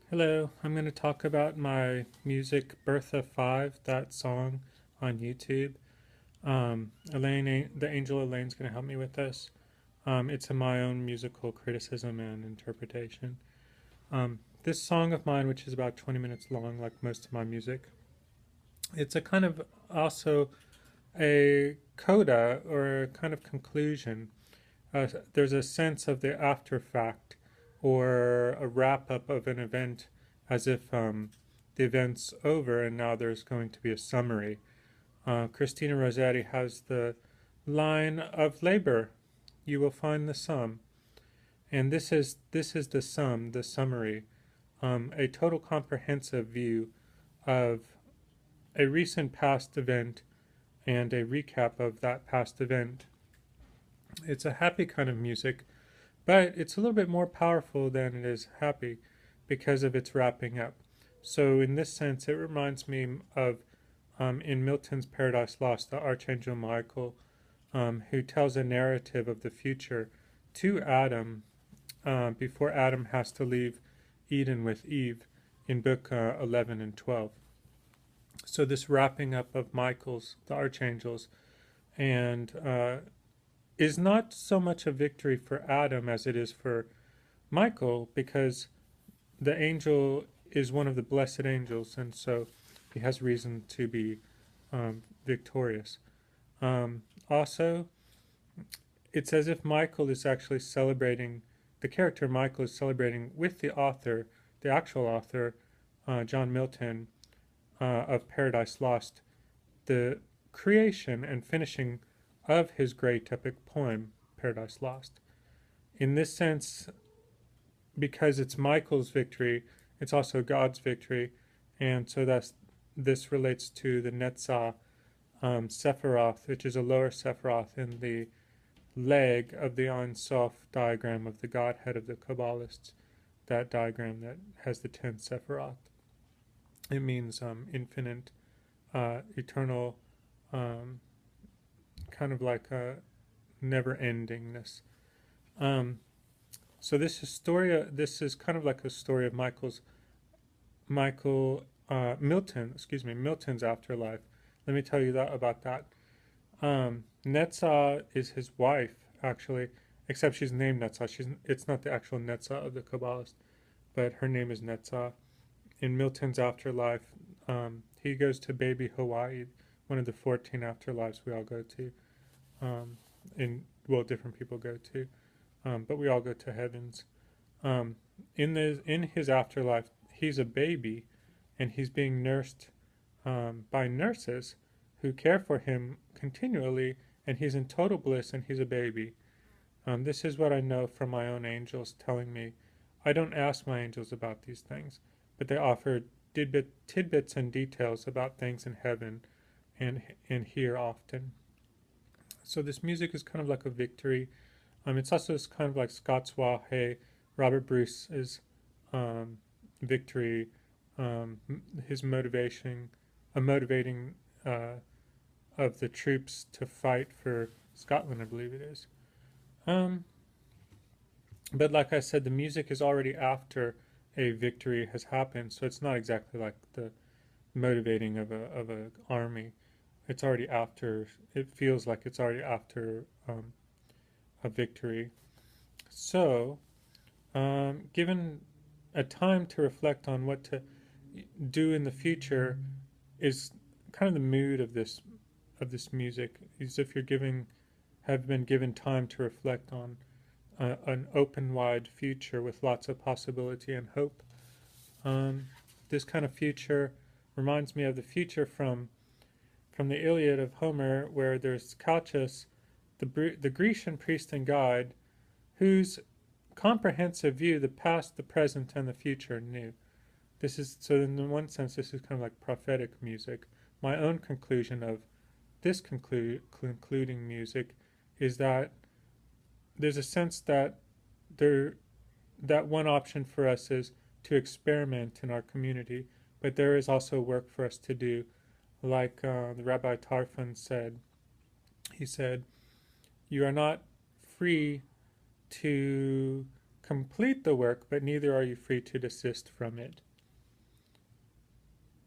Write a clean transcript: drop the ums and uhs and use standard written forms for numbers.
Hello, I'm going to talk about my music Bertha 5, that song on YouTube. The angel Elaine's going to help me with this. It's in my own musical criticism and interpretation. This song of mine, which is about 20 minutes long, like most of my music, it's a kind of also a coda or a kind of conclusion. There's a sense of the after fact or a wrap up of an event as if the event's over and now there's going to be a summary. Christina Rossetti has the line of labor, you will find the sum. And this is the sum, the summary, a total comprehensive view of a recent past event and a recap of that past event. It's a happy kind of music, but it's a little bit more powerful than it is happy because of its wrapping up. So, in this sense, it reminds me of in Milton's Paradise Lost, the Archangel Michael, who tells a narrative of the future to Adam before Adam has to leave Eden with Eve in book 11 and 12. So, this wrapping up of Michael's, the archangels, and is not so much a victory for Adam as it is for Michael, because the angel is one of the blessed angels, and so he has reason to be victorious. Also, it's as if Michael is actually celebrating, the character Michael is celebrating with the author, the actual author, John Milton, of Paradise Lost, the creation and finishing of his great epic poem, Paradise Lost. In this sense, because it's Michael's victory, it's also God's victory, and so this relates to the Netzah Sephiroth, which is a lower Sephiroth in the leg of the Ein Sof diagram of the Godhead of the Kabbalists, that diagram that has the 10 Sephiroth. It means infinite, eternal, um, kind of like a never-endingness. Um, so this is kind of like a story of Milton's afterlife. Let me tell you that about that. Netzah is his wife, actually, except she's named Netzah. It's not the actual Netzah of the Kabbalist, but her name is Netzah. In Milton's afterlife, he goes to baby Hawaii, one of the 14 afterlives we all go to. Um, Different people go to, but we all go to heavens. In his afterlife, he's a baby, and he's being nursed by nurses who care for him continually, and he's in total bliss, and he's a baby. This is what I know from my own angels telling me. I don't ask my angels about these things, but they offer tidbits and details about things in heaven and here often. So this music is kind of like a victory. It's also kind of like Scott's Hey, Robert Bruce's um, victory, his motivating uh, of the troops to fight for Scotland, I believe it is. Um, but like I said, the music is already after a victory has happened, so it's not exactly like the motivating of a army. It's already after. It feels like it's already after a victory. So, given a time to reflect on what to do in the future, is kind of the mood of this music. Is if you're giving have been given time to reflect on an open, wide future with lots of possibility and hope. Um, this kind of future reminds me of the future from the Iliad of Homer, where there's Calchas, the Grecian priest and guide, whose comprehensive view the past, the present, and the future knew. This is so. In one sense, this is kind of like prophetic music. My own conclusion of this concluding music is that there's a sense that there that one option for us is to experiment in our community, but there is also work for us to do. Like the Rabbi Tarfon said, he said, "You are not free to complete the work, but neither are you free to desist from it.